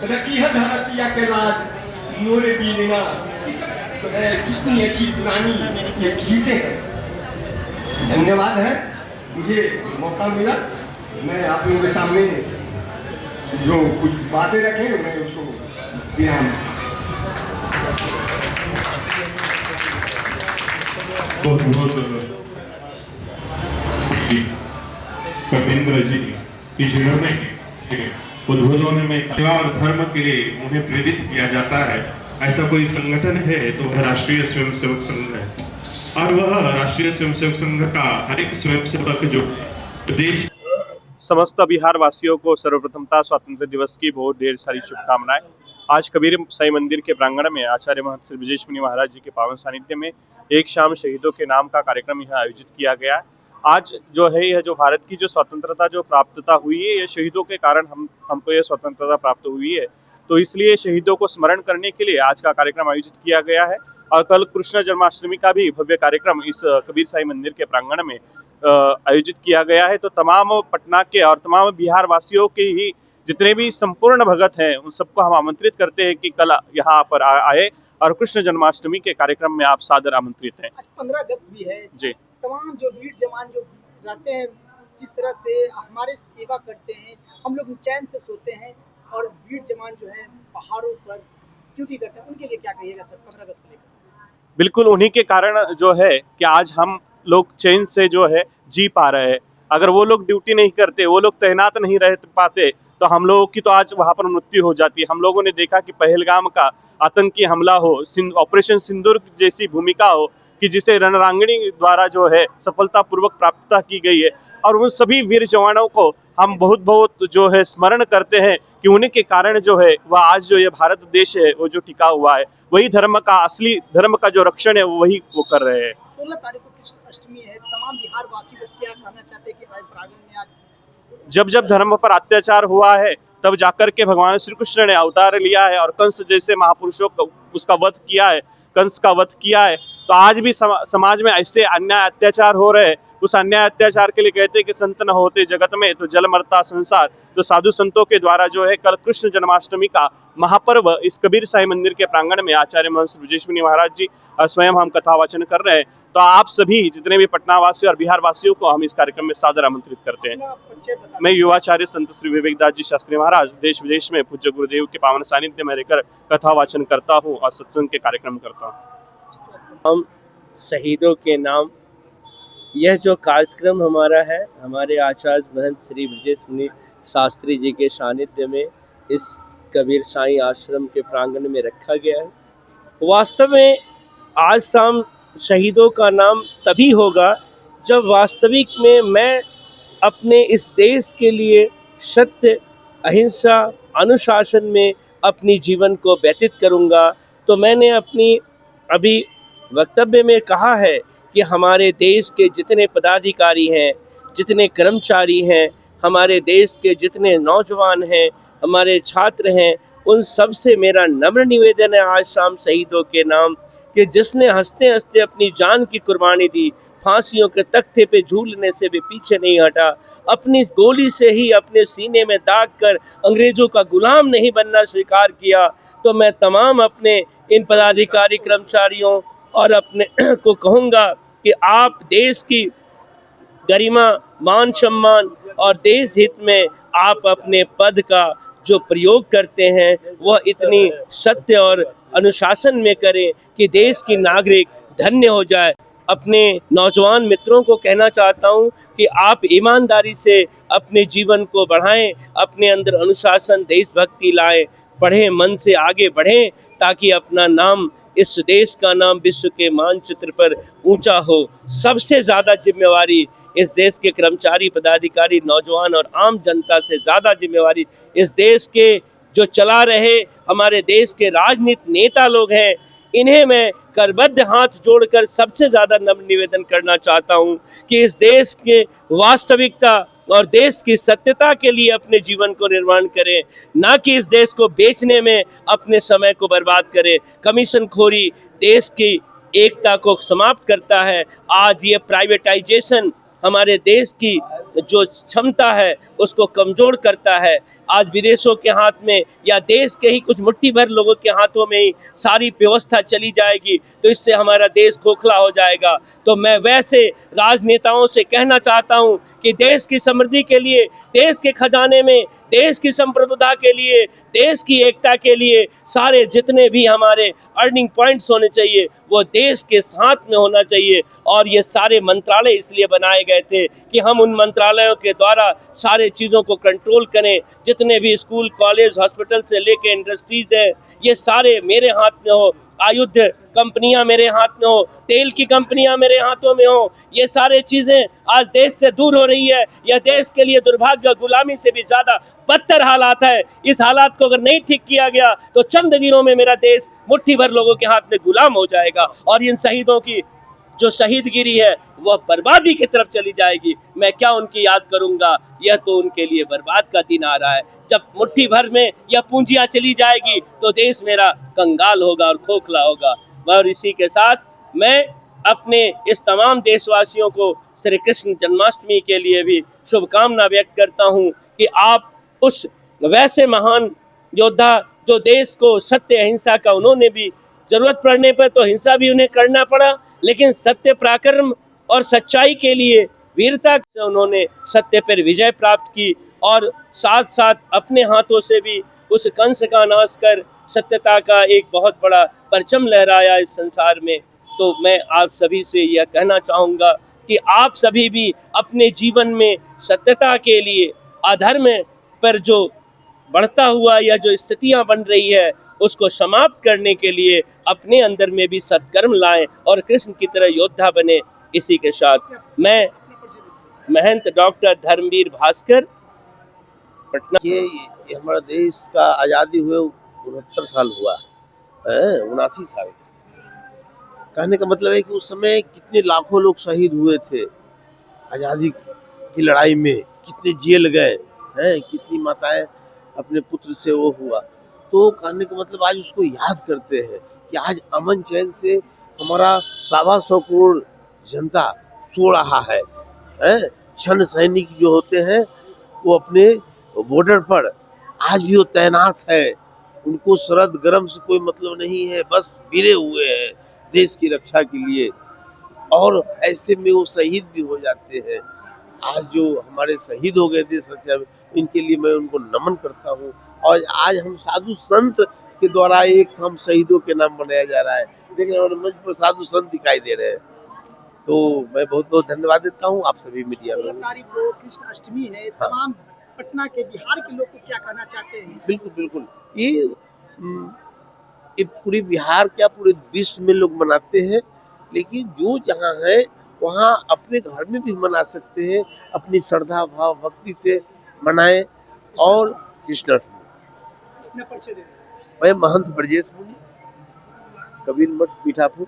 रखी है धरतिया के लाज मोरे बीना। कितनी अच्छी पुरानी ये गीतें हैं। धन्यवाद है मुझे मौका मिला। मैं आप लोगों के सामने जो कुछ बातें रखे मैं उसको विराम। बहुत कविंद्र जी की जिन्होंने उद्बोधन में कला और धर्म के लिए उन्हें प्रेरित किया जाता है, ऐसा कोई संगठन है तो वह राष्ट्रीय स्वयंसेवक संघ है। और वह राष्ट्रीय स्वयंसेवक संघ का हर एक स्वयंसेवक जो प्रदेश समस्त बिहार वासियों को सर्वप्रथमता स्वातंत्र दिवस की बहुत ढेर सारी शुभकामनाएं। आज कबीर साई मंदिर के प्रांगण में आचार्य महंत श्री ब्रजेश मुनि महाराज जी के पावन सानिध्य में एक शाम शहीदों के नाम का कार्यक्रम यहाँ आयोजित किया गया है। आज जो है यह जो भारत की जो स्वतंत्रता जो प्राप्तता हुई है, ये शहीदों के कारण हमको यह स्वतंत्रता प्राप्त हुई है। तो इसलिए शहीदों को स्मरण करने के लिए आज का कार्यक्रम आयोजित किया गया है। और कल कृष्ण जन्माष्टमी का भी भव्य कार्यक्रम इस कबीर साई मंदिर के प्रांगण में आयोजित किया गया है। तो तमाम पटना के और तमाम बिहार वासियों के ही जितने भी संपूर्ण भगत हैं उन सबको हम आमंत्रित करते हैं कि कल यहाँ पर आए और कृष्ण जन्माष्टमी के कार्यक्रम में आप सादर आमंत्रित हैं। आज 15 अगस्त भी है जी। तमाम जो वीर जवान जो रहते हैं, जिस तरह से हमारे सेवा करते हैं, हम लोग चैन से सोते हैं और वीर जवान जो है पहाड़ों पर ड्यूटी करते हैं, उनके लिए क्या कहिएगा सर 15 अगस्त को लेकर? बिल्कुल उन्हीं के कारण जो है कि आज हम लोग चैन से जो है जी पा रहे हैं। अगर वो लोग ड्यूटी नहीं करते, वो लोग तैनात नहीं रह पाते तो हम लोगों की तो आज वहाँ पर मृत्यु हो जाती है। हम लोगों ने देखा कि पहलगाम का आतंकी हमला हो, ऑपरेशन सिंदूर जैसी भूमिका हो कि जिसे रणरांगणी द्वारा जो है सफलतापूर्वक प्राप्तता की गई है। और उन सभी वीर जवानों को हम बहुत बहुत जो है स्मरण करते हैं कि उन्हीं के कारण जो है वह आज जो ये भारत देश है वो जो टिका हुआ है, वही धर्म का असली धर्म का जो रक्षण है वही वो कर रहे हैं। 16 तारीख को कृष्ण अष्टमी है, तमाम बिहार वासी को क्या कहना चाहते हैं कि भाई प्रांगण में आज जब जब धर्म पर अत्याचार हुआ है तब जाकर के भगवान श्री कृष्ण ने अवतार लिया है और कंस जैसे महापुरुषों को उसका वध किया है, कंस का वध किया है। तो आज भी समाज में ऐसे अन्याय अत्याचार हो रहे हैं। उस अन्याय अत्याचार के लिए कहते हैं कि संत न होते जगत में तो जल मरता संसार। तो साधु संतों के द्वारा जो है कल कृष्ण जन्माष्टमी का महापर्व इस कबीर साई मंदिर के प्रांगण में आचार्य महंत श्री ब्रजेश मुनि महाराज जी स्वयं हम कथा वाचन कर रहे हैं। तो आप सभी जितने भी पटना वासी और बिहार वासियों को हम इस कार्यक्रम में सादर आमंत्रित करते हैं। अपना परिचय बताइए। मैं युवाचार्य संत श्री विवेकदास जी शास्त्री महाराज देश विदेश में पूज्य गुरुदेव के पावन सानिध्य में रहकर कथा वाचन करता हूँ और सत्संग के कार्यक्रम करता हूँ। हम शहीदों के नाम, यह जो कार्यक्रम हमारा है, हमारे आचार्य महंत श्री ब्रजेश मुनि शास्त्री जी के सानिध्य में इस कबीर साई आश्रम के प्रांगण में रखा गया है। वास्तव में आज शाम शहीदों का नाम तभी होगा जब वास्तविक में मैं अपने इस देश के लिए सत्य, अहिंसा, अनुशासन में अपनी जीवन को व्यतीत करूंगा। तो मैंने अपनी अभी वक्तव्य में कहा है कि हमारे देश के जितने पदाधिकारी हैं, जितने कर्मचारी हैं, हमारे देश के जितने नौजवान हैं, हमारे छात्र हैं, उन सब से मेरा नम्र निवेदन है आज शाम शहीदों के नाम कि जिसने हंसते हंसते अपनी जान की कुर्बानी दी, फांसियों के तख्ते पे झूलने से भी पीछे नहीं हटा, अपनी इस गोली से ही अपने सीने में दाग कर अंग्रेजों का गुलाम नहीं बनना स्वीकार किया। तो मैं तमाम अपने इन पदाधिकारी कर्मचारियों और अपने को कहूँगा कि आप देश की गरिमा, मान सम्मान और देश हित में आप अपने पद का जो प्रयोग करते हैं वह इतनी सत्य और अनुशासन में करें कि देश की नागरिक धन्य हो जाए। अपने नौजवान मित्रों को कहना चाहता हूं कि आप ईमानदारी से अपने जीवन को बढ़ाएं, अपने अंदर अनुशासन, देशभक्ति लाएं, पढ़ें, मन से आगे बढ़ें ताकि अपना नाम, इस देश का नाम विश्व के मानचित्र पर ऊंचा हो। सबसे ज़्यादा जिम्मेवारी इस देश के कर्मचारी, पदाधिकारी, नौजवान और आम जनता से ज़्यादा जिम्मेवारी इस देश के जो चला रहे हमारे देश के राजनीतिक नेता लोग हैं, इन्हें मैं करबद्ध हाथ जोड़कर सबसे ज़्यादा नम्र निवेदन करना चाहता हूं कि इस देश के वास्तविकता और देश की सत्यता के लिए अपने जीवन को निर्माण करें, ना कि इस देश को बेचने में अपने समय को बर्बाद करें। कमीशन खोरी देश की एकता को समाप्त करता है। आज ये प्राइवेटाइजेशन हमारे देश की जो क्षमता है उसको कमज़ोर करता है। आज विदेशों के हाथ में या देश के ही कुछ मुट्ठी भर लोगों के हाथों में ही सारी व्यवस्था चली जाएगी तो इससे हमारा देश खोखला हो जाएगा। तो मैं वैसे राजनेताओं से कहना चाहता हूं कि देश की समृद्धि के लिए, देश के खजाने में, देश की संप्रभुता के लिए, देश की एकता के लिए सारे जितने भी हमारे अर्निंग पॉइंट्स होने चाहिए वो देश के साथ में होना चाहिए। और ये सारे मंत्रालय इसलिए बनाए गए थे कि हम उन मंत्रालयों के द्वारा सारे चीज़ों को कंट्रोल करें। जितने भी स्कूल, कॉलेज, हॉस्पिटल से लेके इंडस्ट्रीज हैं ये सारे मेरे हाथ में हो, आयुध कंपनियां मेरे हाथ में हो, तेल की कंपनियां मेरे हाथों में हो, ये सारे चीजें आज देश से दूर हो रही है। यह देश के लिए दुर्भाग्य, गुलामी से भी ज्यादा बदतर हालात है। इस हालात को अगर नहीं ठीक किया गया तो चंद दिनों में मेरा देश मुट्ठी भर लोगों के हाथ में गुलाम हो जाएगा और इन शहीदों की जो शहीदगिरी है वह बर्बादी की तरफ चली जाएगी। मैं क्या उनकी याद करूंगा, यह तो उनके लिए बर्बाद का दिन आ रहा है। जब मुट्ठी भर में यह पूंजियां चली जाएगी तो देश मेरा कंगाल होगा और खोखला होगा। और इसी के साथ मैं अपने इस तमाम देशवासियों को श्री कृष्ण जन्माष्टमी के लिए भी शुभकामना व्यक्त करता हूं कि आप उस वैसे महान योद्धा जो देश को सत्य अहिंसा का, उन्होंने भी जरूरत पड़ने पर तो हिंसा भी उन्हें करना पड़ा, लेकिन सत्य पराक्रम और सच्चाई के लिए वीरता से उन्होंने सत्य पर विजय प्राप्त की और साथ साथ अपने हाथों से भी उस कंस का नाश कर सत्यता का एक बहुत बड़ा परचम लहराया इस संसार में। तो मैं आप सभी से यह कहना चाहूँगा कि आप सभी भी अपने जीवन में सत्यता के लिए, अधर्म पर जो बढ़ता हुआ या जो स्थितियाँ बन रही है उसको समाप्त करने के लिए अपने अंदर में भी सत्कर्म लाएं और कृष्ण की तरह योद्धा बने। इसी के साथ मैं महंत डॉक्टर धर्मवीर भास्कर, पटना। ये हमारा देश का आज़ादी हुए 69 साल हुआ है, 79 साल। कहने का मतलब है कि उस समय कितने लाखों लोग शहीद हुए थे आज़ादी की लड़ाई में, कितने जेल गए हैं, कितनी माताएं अपने पुत्र से वो हुआ। तो कहने का मतलब आज उसको याद करते हैं कि आज अमन चैन से हमारा 125 करोड़ जनता सो रहा है। क्षण सैनिक जो होते हैं वो अपने बॉर्डर पर आज भी वो तैनात है। उनको सरद गर्म से कोई मतलब नहीं है, बस गिरे हुए हैं देश की रक्षा के लिए और ऐसे में वो शहीद भी हो जाते हैं। आज जो हमारे शहीद हो गए देश रक्षा में, इनके लिए मैं उनको नमन करता हूँ। और आज हम साधु संत के द्वारा एक शाम शहीदों के नाम मनाया जा रहा है, लेकिन हमारे मंच पर साधु संत दिखाई दे रहे हैं। तो मैं बहुत बहुत धन्यवाद देता हूँ आप सभी मीडिया में। 16 तारीख को कृष्ण अष्टमी है। हाँ। तमाम पटना के, बिहार के लोग को क्या कहना चाहते हैं? बिल्कुल बिल्कुल, ये पूरे बिहार क्या पूरे विश्व में लोग मनाते हैं, लेकिन जो जहाँ है वहाँ अपने घर में भी मना सकते हैं, अपनी श्रद्धा भाव भक्ति से मनाएं। और कृष्ण अपना परिचय दें। मैं महंत ब्रजेश मुनि, कबीर मठ, मीठापुर।